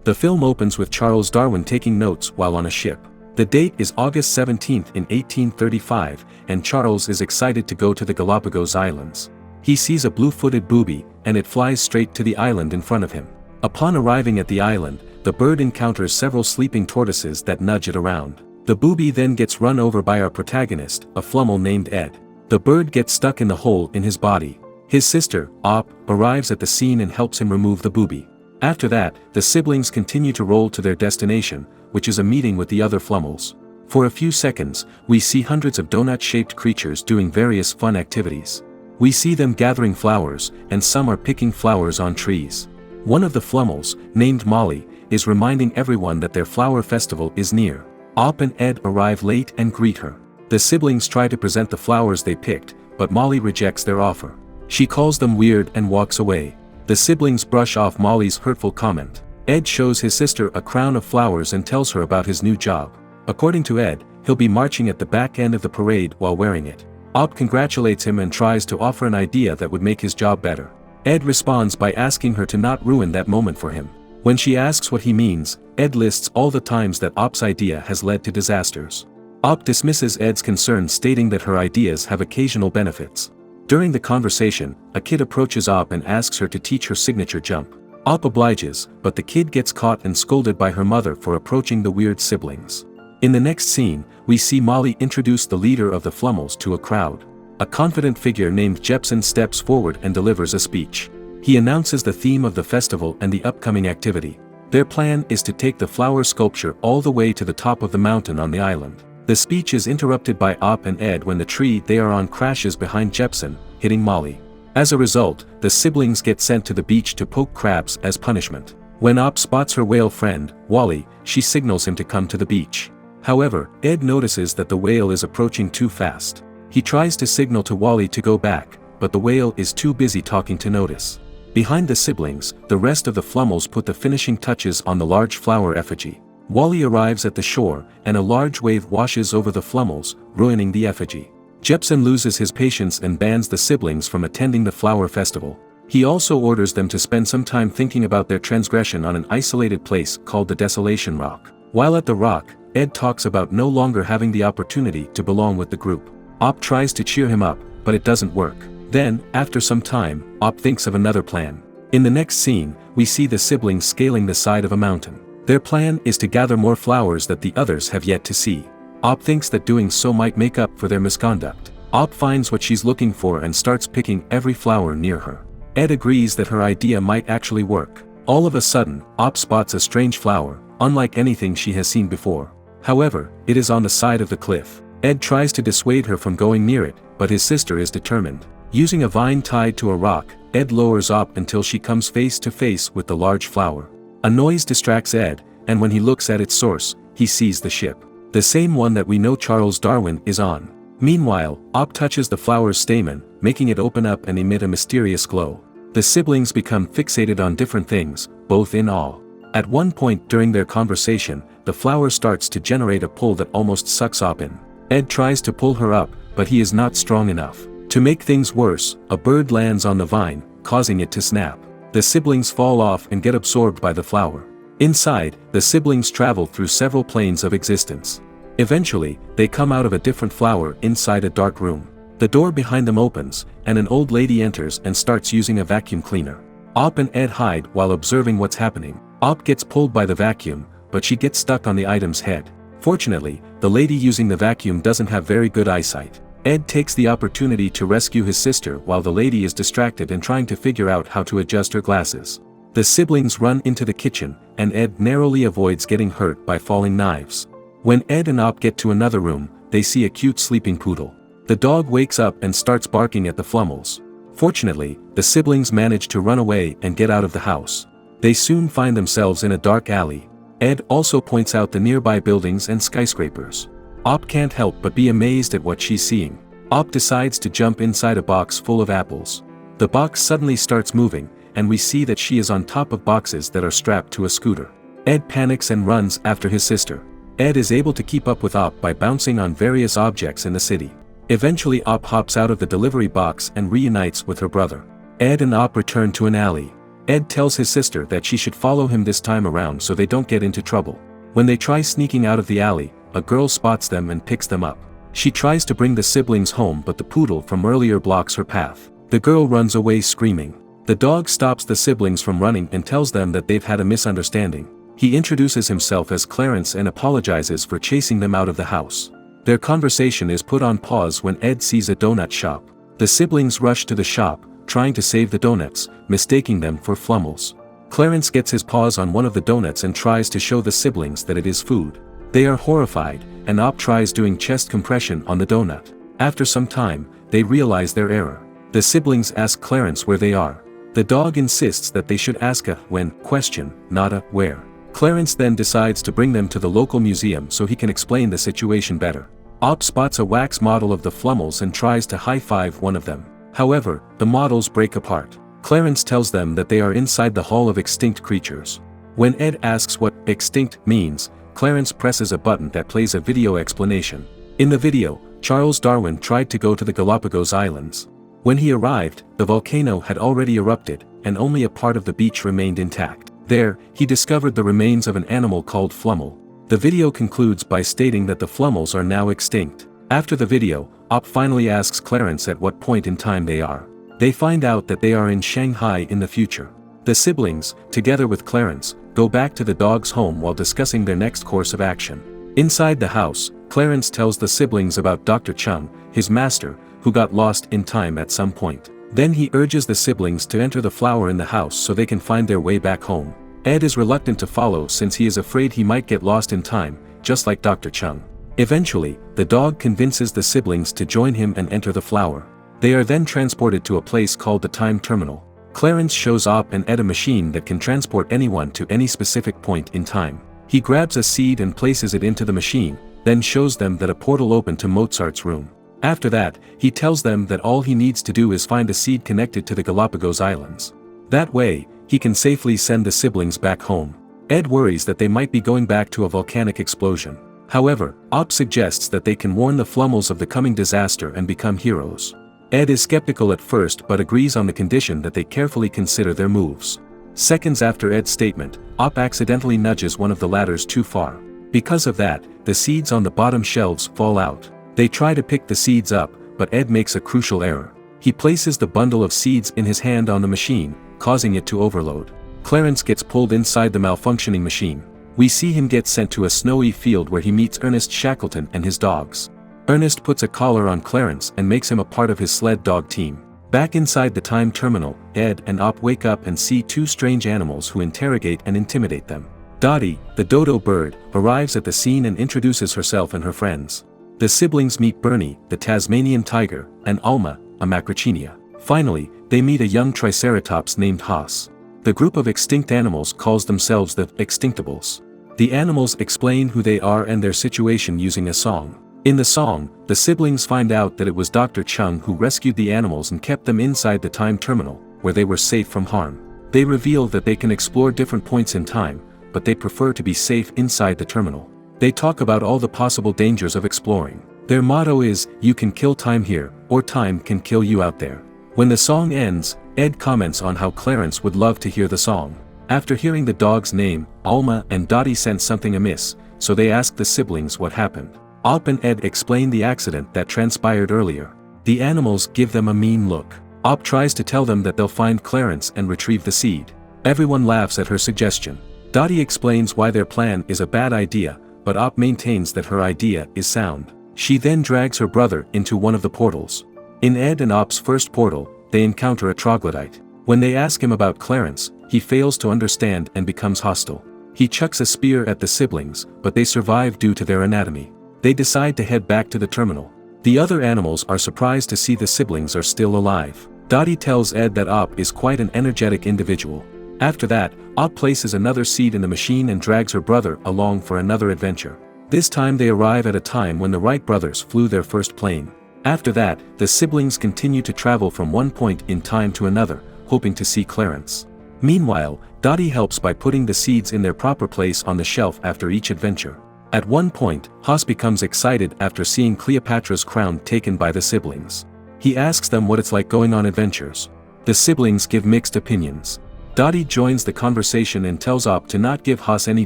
The film opens with Charles Darwin taking notes while on a ship. The date is August 17 in 1835, and Charles is excited to go to the Galapagos Islands. He sees a blue-footed booby, and it flies straight to the island in front of him. Upon arriving at the island, the bird encounters several sleeping tortoises that nudge it around. The booby then gets run over by our protagonist, a flummel named Ed. The bird gets stuck in the hole in his body. His sister, Op, arrives at the scene and helps him remove the booby. After that, the siblings continue to roll to their destination, which is a meeting with the other flummels. For a few seconds, we see hundreds of donut-shaped creatures doing various fun activities. We see them gathering flowers, and some are picking flowers on trees. One of the flummels, named Molly, is reminding everyone that their flower festival is near. Op and Ed arrive late and greet her. The siblings try to present the flowers they picked, but Molly rejects their offer. She calls them weird and walks away. The siblings brush off Molly's hurtful comment. Ed shows his sister a crown of flowers and tells her about his new job. According to Ed, he'll be marching at the back end of the parade while wearing it. Op congratulates him and tries to offer an idea that would make his job better. Ed responds by asking her to not ruin that moment for him. When she asks what he means, Ed lists all the times that Op's idea has led to disasters. Op dismisses Ed's concern, stating that her ideas have occasional benefits. During the conversation, a kid approaches Op and asks her to teach her signature jump. Op obliges, but the kid gets caught and scolded by her mother for approaching the weird siblings. In the next scene, we see Molly introduce the leader of the flummels to a crowd. A confident figure named Jepson steps forward and delivers a speech. He announces the theme of the festival and the upcoming activity. Their plan is to take the flower sculpture all the way to the top of the mountain on the island. The speech is interrupted by Op and Ed when the tree they are on crashes behind Jepson, hitting Molly. As a result, the siblings get sent to the beach to poke crabs as punishment. When Op spots her whale friend, Wally, she signals him to come to the beach. However, Ed notices that the whale is approaching too fast. He tries to signal to Wally to go back, but the whale is too busy talking to notice. Behind the siblings, the rest of the flummels put the finishing touches on the large flower effigy. Wally arrives at the shore, and a large wave washes over the flummels, ruining the effigy. Jepson loses his patience and bans the siblings from attending the flower festival. He also orders them to spend some time thinking about their transgression on an isolated place called the Desolation Rock. While at the rock, Ed talks about no longer having the opportunity to belong with the group. Op tries to cheer him up, but it doesn't work. Then, after some time, Op thinks of another plan. In the next scene, we see the siblings scaling the side of a mountain. Their plan is to gather more flowers that the others have yet to see. Op thinks that doing so might make up for their misconduct. Op finds what she's looking for and starts picking every flower near her. Ed agrees that her idea might actually work. All of a sudden, Op spots a strange flower, unlike anything she has seen before. However, it is on the side of the cliff. Ed tries to dissuade her from going near it, but his sister is determined. Using a vine tied to a rock, Ed lowers Op until she comes face to face with the large flower. A noise distracts Ed, and when he looks at its source, he sees the ship. The same one that we know Charles Darwin is on. Meanwhile, Op touches the flower's stamen, making it open up and emit a mysterious glow. The siblings become fixated on different things, both in awe. At one point during their conversation, the flower starts to generate a pull that almost sucks Op in. Ed tries to pull her up, but he is not strong enough. To make things worse, a bird lands on the vine, causing it to snap. The siblings fall off and get absorbed by the flower. Inside, the siblings travel through several planes of existence. Eventually, they come out of a different flower inside a dark room. The door behind them opens, and an old lady enters and starts using a vacuum cleaner. Op and Ed hide while observing what's happening. Op gets pulled by the vacuum, but she gets stuck on the item's head. Fortunately, the lady using the vacuum doesn't have very good eyesight. Ed takes the opportunity to rescue his sister while the lady is distracted and trying to figure out how to adjust her glasses. The siblings run into the kitchen, and Ed narrowly avoids getting hurt by falling knives. When Ed and Op get to another room, they see a cute sleeping poodle. The dog wakes up and starts barking at the flummels. Fortunately, the siblings manage to run away and get out of the house. They soon find themselves in a dark alley. Ed also points out the nearby buildings and skyscrapers. Op can't help but be amazed at what she's seeing. Op decides to jump inside a box full of apples. The box suddenly starts moving, and we see that she is on top of boxes that are strapped to a scooter. Ed panics and runs after his sister. Ed is able to keep up with Op by bouncing on various objects in the city. Eventually Op hops out of the delivery box and reunites with her brother. Ed and Op return to an alley. Ed tells his sister that she should follow him this time around so they don't get into trouble. When they try sneaking out of the alley, a girl spots them and picks them up. She tries to bring the siblings home, but the poodle from earlier blocks her path. The girl runs away screaming. The dog stops the siblings from running and tells them that they've had a misunderstanding. He introduces himself as Clarence and apologizes for chasing them out of the house. Their conversation is put on pause when Ed sees a donut shop. The siblings rush to the shop, trying to save the donuts, mistaking them for Flummels. Clarence gets his paws on one of the donuts and tries to show the siblings that it is food. They are horrified, and Op tries doing chest compression on the donut. After some time, they realize their error. The siblings ask Clarence where they are. The dog insists that they should ask a when question, not a where. Clarence then decides to bring them to the local museum so he can explain the situation better. Op spots a wax model of the Flummels and tries to high-five one of them. However, the models break apart. Clarence tells them that they are inside the Hall of Extinct Creatures. When Ed asks what extinct means, Clarence presses a button that plays a video explanation. In the video, Charles Darwin tried to go to the Galapagos Islands. When he arrived, the volcano had already erupted, and only a part of the beach remained intact. There, he discovered the remains of an animal called Flummel. The video concludes by stating that the Flummels are now extinct. After the video, Op finally asks Clarence at what point in time they are. They find out that they are in Shanghai in the future. The siblings, together with Clarence, go back to the dog's home while discussing their next course of action. Inside the house, Clarence tells the siblings about Dr. Chung, his master, who got lost in time at some point. Then he urges the siblings to enter the flower in the house so they can find their way back home. Ed is reluctant to follow since he is afraid he might get lost in time, just like Dr. Chung. Eventually, the dog convinces the siblings to join him and enter the flower. They are then transported to a place called the Time Terminal. Clarence shows Op and Ed a machine that can transport anyone to any specific point in time. He grabs a seed and places it into the machine, then shows them that a portal opened to Mozart's room. After that, he tells them that all he needs to do is find a seed connected to the Galapagos Islands. That way, he can safely send the siblings back home. Ed worries that they might be going back to a volcanic explosion. However, Op suggests that they can warn the Flummels of the coming disaster and become heroes. Ed is skeptical at first but agrees on the condition that they carefully consider their moves. Seconds after Ed's statement, Op accidentally nudges one of the ladders too far. Because of that, the seeds on the bottom shelves fall out. They try to pick the seeds up, but Ed makes a crucial error. He places the bundle of seeds in his hand on the machine, causing it to overload. Clarence gets pulled inside the malfunctioning machine. We see him get sent to a snowy field where he meets Ernest Shackleton and his dogs. Ernest puts a collar on Clarence and makes him a part of his sled dog team. Back inside the Time Terminal, Ed and Op wake up and see two strange animals who interrogate and intimidate them. Dottie, the dodo bird, arrives at the scene and introduces herself and her friends. The siblings meet Bernie, the Tasmanian tiger, and Alma, a macrochinia. Finally, they meet a young triceratops named Haas. The group of extinct animals calls themselves the Extinctables. The animals explain who they are and their situation using a song. In the song, the siblings find out that it was Dr. Chung who rescued the animals and kept them inside the Time Terminal, where they were safe from harm. They reveal that they can explore different points in time, but they prefer to be safe inside the terminal. They talk about all the possible dangers of exploring. Their motto is, "You can kill time here, or time can kill you out there." When the song ends, Ed comments on how Clarence would love to hear the song. After hearing the dog's name, Alma and Dottie sense something amiss, so they ask the siblings what happened. Op and Ed explain the accident that transpired earlier. The animals give them a mean look. Op tries to tell them that they'll find Clarence and retrieve the seed. Everyone laughs at her suggestion. Dottie explains why their plan is a bad idea, but Op maintains that her idea is sound. She then drags her brother into one of the portals. In Ed and Op's first portal, they encounter a troglodyte. When they ask him about Clarence, he fails to understand and becomes hostile. He chucks a spear at the siblings, but they survive due to their anatomy. They decide to head back to the terminal. The other animals are surprised to see the siblings are still alive. Dottie tells Ed that Op is quite an energetic individual. After that, Op places another seed in the machine and drags her brother along for another adventure. This time they arrive at a time when the Wright brothers flew their first plane. After that, the siblings continue to travel from one point in time to another, hoping to see Clarence. Meanwhile, Dottie helps by putting the seeds in their proper place on the shelf after each adventure. At one point, Haas becomes excited after seeing Cleopatra's crown taken by the siblings. He asks them what it's like going on adventures. The siblings give mixed opinions. Dottie joins the conversation and tells Op to not give Haas any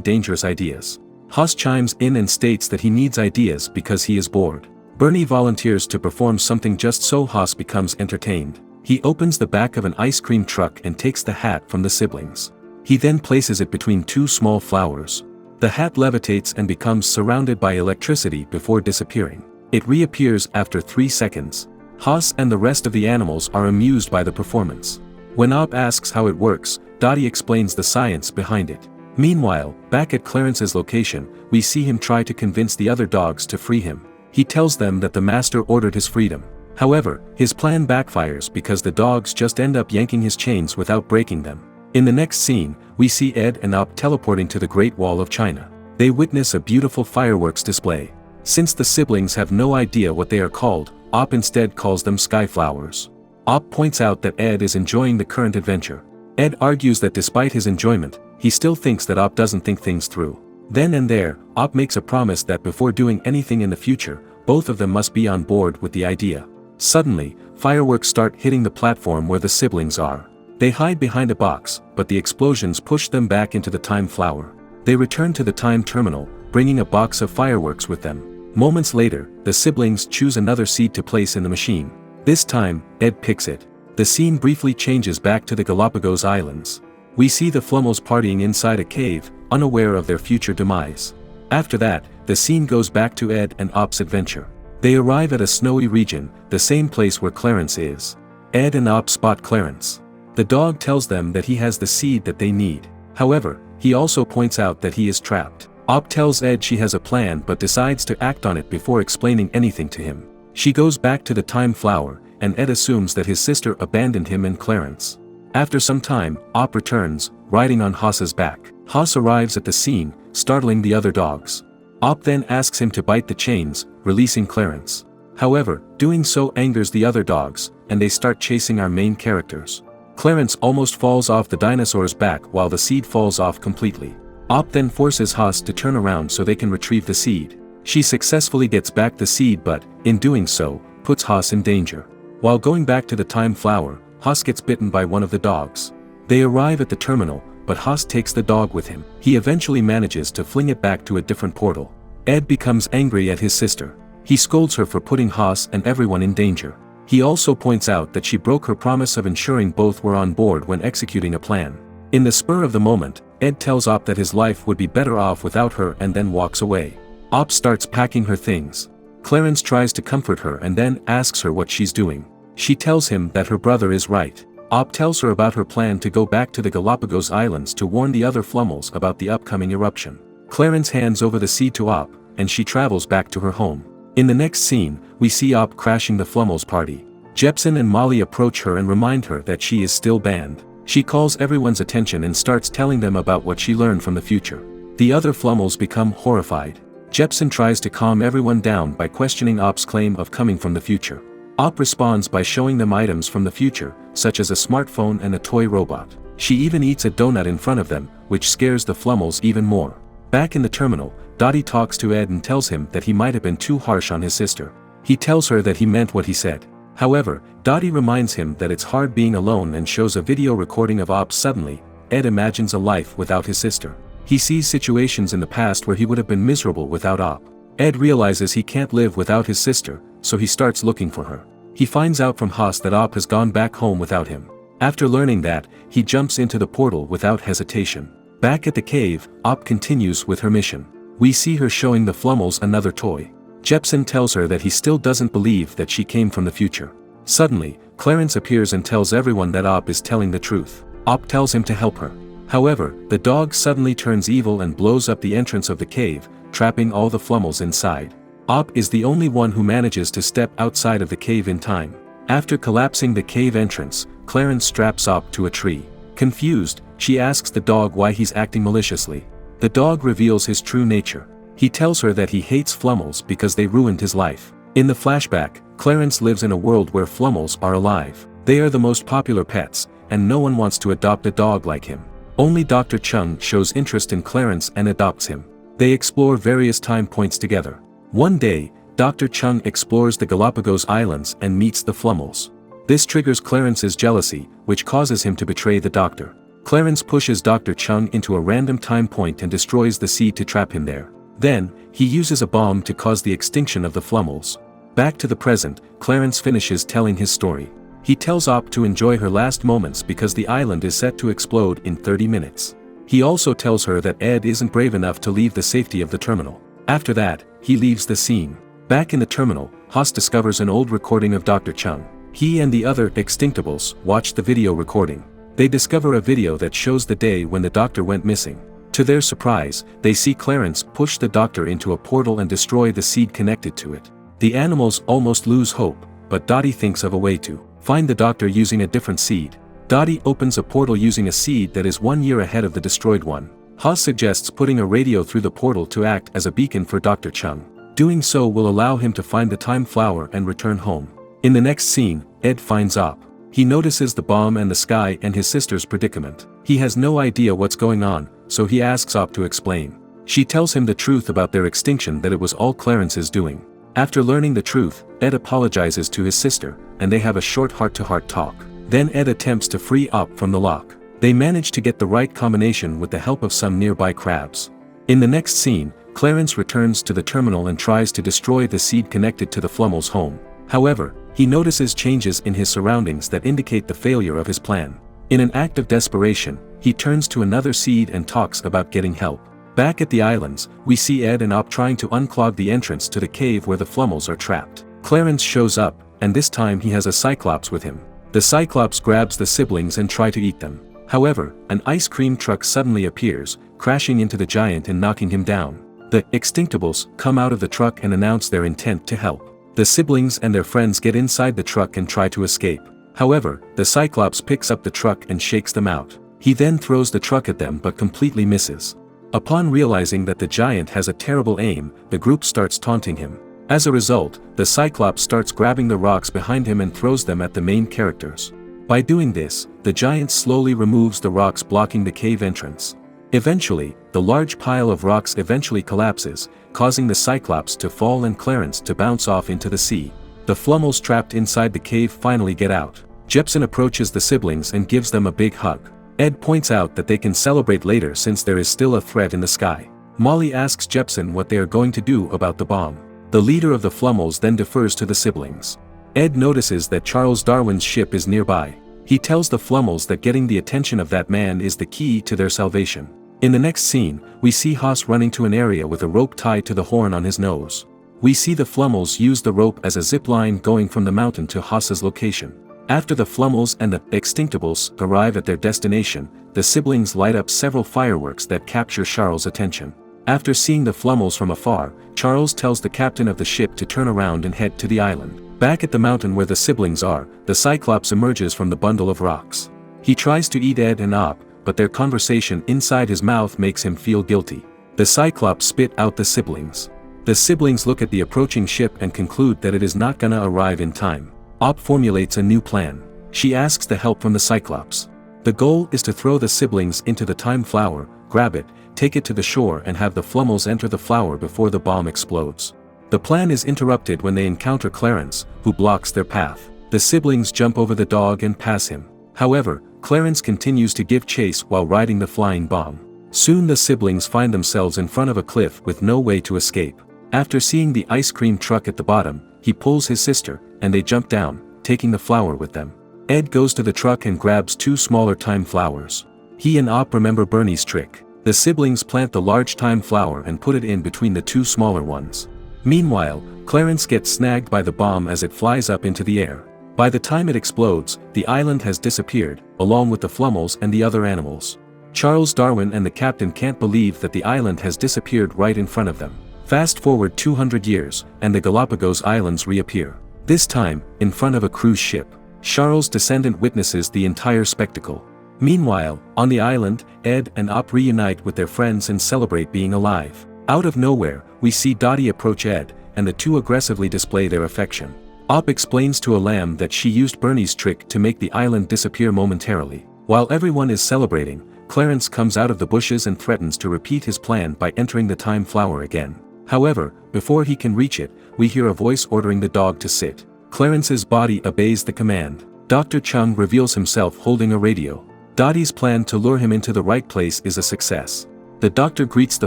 dangerous ideas. Haas chimes in and states that he needs ideas because he is bored. Bernie volunteers to perform something just so Haas becomes entertained. He opens the back of an ice cream truck and takes the hat from the siblings. He then places it between two small flowers. The hat levitates and becomes surrounded by electricity before disappearing. It reappears after 3 seconds. Haas and the rest of the animals are amused by the performance. When Op asks how it works, Dottie explains the science behind it. Meanwhile, back at Clarence's location, we see him try to convince the other dogs to free him. He tells them that the master ordered his freedom. However, his plan backfires because the dogs just end up yanking his chains without breaking them. In the next scene, we see Ed and Op teleporting to the Great Wall of China. They witness a beautiful fireworks display. Since the siblings have no idea what they are called, Op instead calls them skyflowers. Op points out that Ed is enjoying the current adventure. Ed argues that despite his enjoyment, he still thinks that Op doesn't think things through. Then and there, Op makes a promise that before doing anything in the future, both of them must be on board with the idea. Suddenly, fireworks start hitting the platform where the siblings are. They hide behind a box, but the explosions push them back into the time flower. They return to the time terminal, bringing a box of fireworks with them. Moments later, the siblings choose another seed to place in the machine. This time, Ed picks it. The scene briefly changes back to the Galapagos Islands. We see the Flummels partying inside a cave, unaware of their future demise. After that, the scene goes back to Ed and Op's adventure. They arrive at a snowy region, the same place where Clarence is. Ed and Op spot Clarence. The dog tells them that he has the seed that they need. However, he also points out that he is trapped. Op tells Ed she has a plan but decides to act on it before explaining anything to him. She goes back to the time flower, and Ed assumes that his sister abandoned him and Clarence. After some time, Op returns, riding on Haas's back. Haas arrives at the scene, startling the other dogs. Op then asks him to bite the chains, releasing Clarence. However, doing so angers the other dogs, and they start chasing our main characters. Clarence almost falls off the dinosaur's back while the seed falls off completely. Op then forces Haas to turn around so they can retrieve the seed. She successfully gets back the seed but, in doing so, puts Haas in danger. While going back to the time flower, Haas gets bitten by one of the dogs. They arrive at the terminal, but Haas takes the dog with him. He eventually manages to fling it back to a different portal. Ed becomes angry at his sister. He scolds her for putting Haas and everyone in danger. He also points out that she broke her promise of ensuring both were on board when executing a plan. In the spur of the moment, Ed tells Op that his life would be better off without her and then walks away. Op starts packing her things. Clarence tries to comfort her and then asks her what she's doing. She tells him that her brother is right. Op tells her about her plan to go back to the Galapagos Islands to warn the other Flummels about the upcoming eruption. Clarence hands over the seed to Op, and she travels back to her home. In the next scene, we see Op crashing the Flummels party. Jepsen and Molly approach her and remind her that she is still banned. She calls everyone's attention and starts telling them about what she learned from the future. The other Flummels become horrified. Jepsen tries to calm everyone down by questioning Op's claim of coming from the future. Op responds by showing them items from the future, such as a smartphone and a toy robot. She even eats a donut in front of them, which scares the Flummels even more. Back in the terminal, Dottie talks to Ed and tells him that he might have been too harsh on his sister. He tells her that he meant what he said. However, Dottie reminds him that it's hard being alone and shows a video recording of Op. Suddenly, Ed imagines a life without his sister. He sees situations in the past where he would have been miserable without Op. Ed realizes he can't live without his sister, so he starts looking for her. He finds out from Haas that Op has gone back home without him. After learning that, he jumps into the portal without hesitation. Back at the cave, Op continues with her mission. We see her showing the Flummels another toy. Jepsen tells her that he still doesn't believe that she came from the future. Suddenly, Clarence appears and tells everyone that Op is telling the truth. Op tells him to help her. However, the dog suddenly turns evil and blows up the entrance of the cave, trapping all the Flummels inside. Op is the only one who manages to step outside of the cave in time. After collapsing the cave entrance, Clarence straps Op to a tree. Confused, she asks the dog why he's acting maliciously. The dog reveals his true nature. He tells her that he hates Flummels because they ruined his life. In the flashback, Clarence lives in a world where Flummels are alive. They are the most popular pets, and no one wants to adopt a dog like him. Only Dr. Chung shows interest in Clarence and adopts him. They explore various time points together. One day, Dr. Chung explores the Galapagos Islands and meets the Flummels. This triggers Clarence's jealousy, which causes him to betray the doctor. Clarence pushes Dr. Chung into a random time point and destroys the seed to trap him there. Then, he uses a bomb to cause the extinction of the Flummels. Back to the present, Clarence finishes telling his story. He tells Op to enjoy her last moments because the island is set to explode in 30 minutes. He also tells her that Ed isn't brave enough to leave the safety of the terminal. After that, he leaves the scene. Back in the terminal, Haas discovers an old recording of Dr. Chung. He and the other extinctables watch the video recording. They discover a video that shows the day when the doctor went missing. To their surprise, they see Clarence push the doctor into a portal and destroy the seed connected to it. The animals almost lose hope, but Dottie thinks of a way to find the doctor using a different seed. Dottie opens a portal using a seed that is 1 year ahead of the destroyed one. Haas suggests putting a radio through the portal to act as a beacon for Dr. Chung. Doing so will allow him to find the time flower and return home. In the next scene, Ed finds Op. He notices the bomb and the sky and his sister's predicament. He has no idea what's going on, so he asks Op to explain. She tells him the truth about their extinction, that it was all Clarence's doing. After learning the truth, Ed apologizes to his sister, and they have a short heart-to-heart talk. Then Ed attempts to free Op from the lock. They manage to get the right combination with the help of some nearby crabs. In the next scene, Clarence returns to the terminal and tries to destroy the seed connected to the Flummels' home. However, he notices changes in his surroundings that indicate the failure of his plan. In an act of desperation, he turns to another seed and talks about getting help. Back at the islands, we see Ed and Op trying to unclog the entrance to the cave where the Flummels are trapped. Clarence shows up, and this time he has a Cyclops with him. The Cyclops grabs the siblings and try to eat them. However, an ice cream truck suddenly appears, crashing into the giant and knocking him down. The extinctables come out of the truck and announce their intent to help. The siblings and their friends get inside the truck and try to escape. However, the Cyclops picks up the truck and shakes them out. He then throws the truck at them but completely misses. Upon realizing that the giant has a terrible aim, the group starts taunting him. As a result, the Cyclops starts grabbing the rocks behind him and throws them at the main characters. By doing this, the giant slowly removes the rocks blocking the cave entrance. Eventually, the large pile of rocks eventually collapses, causing the Cyclops to fall and Clarence to bounce off into the sea. The Flummels trapped inside the cave finally get out. Jepsen approaches the siblings and gives them a big hug. Ed points out that they can celebrate later since there is still a threat in the sky. Molly asks Jepsen what they are going to do about the bomb. The leader of the Flummels then defers to the siblings. Ed notices that Charles Darwin's ship is nearby. He tells the Flummels that getting the attention of that man is the key to their salvation. In the next scene, we see Haas running to an area with a rope tied to the horn on his nose. We see the Flummels use the rope as a zip line going from the mountain to Haas's location. After the Flummels and the extinctables arrive at their destination, the siblings light up several fireworks that capture Charles' attention. After seeing the Flummels from afar, Charles tells the captain of the ship to turn around and head to the island. Back at the mountain where the siblings are, the Cyclops emerges from the bundle of rocks. He tries to eat Ed and Op, but their conversation inside his mouth makes him feel guilty. The Cyclops spit out the siblings. The siblings look at the approaching ship and conclude that it is not gonna arrive in time. Op formulates a new plan. She asks the help from the Cyclops. The goal is to throw the siblings into the time flower, grab it, take it to the shore and have the Flummels enter the flower before the bomb explodes. The plan is interrupted when they encounter Clarence, who blocks their path. The siblings jump over the dog and pass him. However, Clarence continues to give chase while riding the flying bomb. Soon the siblings find themselves in front of a cliff with no way to escape. After seeing the ice cream truck at the bottom, he pulls his sister, and they jump down, taking the flower with them. Ed goes to the truck and grabs 2 smaller time flowers. He and Op remember Bernie's trick. The siblings plant the large time flower and put it in between the 2 smaller ones. Meanwhile, Clarence gets snagged by the bomb as it flies up into the air. By the time it explodes, the island has disappeared, along with the Flummels and the other animals. Charles Darwin and the captain can't believe that the island has disappeared right in front of them. Fast forward 200 years, and the Galapagos Islands reappear. This time, in front of a cruise ship. Charles' descendant witnesses the entire spectacle. Meanwhile, on the island, Ed and Op reunite with their friends and celebrate being alive. Out of nowhere, we see Dottie approach Ed, and the two aggressively display their affection. Op explains to Alam that she used Bernie's trick to make the island disappear momentarily. While everyone is celebrating, Clarence comes out of the bushes and threatens to repeat his plan by entering the time flower again. However, before he can reach it, we hear a voice ordering the dog to sit. Clarence's body obeys the command. Dr. Chung reveals himself holding a radio. Dottie's plan to lure him into the right place is a success. The doctor greets the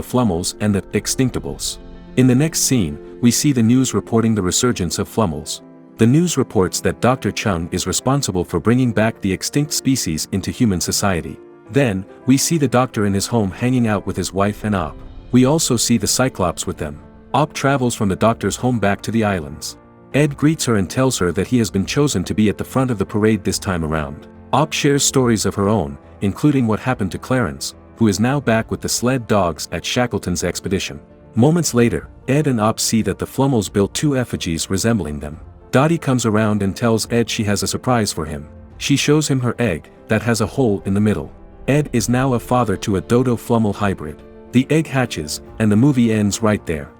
Flummels and the Extinctables. In the next scene, we see the news reporting the resurgence of Flummels. The news reports that Dr. Chung is responsible for bringing back the extinct species into human society. Then, we see the doctor in his home hanging out with his wife and Op. We also see the Cyclops with them. Op travels from the doctor's home back to the islands. Ed greets her and tells her that he has been chosen to be at the front of the parade this time around. Op shares stories of her own, including what happened to Clarence, who is now back with the sled dogs at Shackleton's expedition. Moments later, Ed and Op see that the Flummels built 2 effigies resembling them. Dottie comes around and tells Ed she has a surprise for him. She shows him her egg, that has a hole in the middle. Ed is now a father to a Dodo Flummel hybrid. The egg hatches, and the movie ends right there.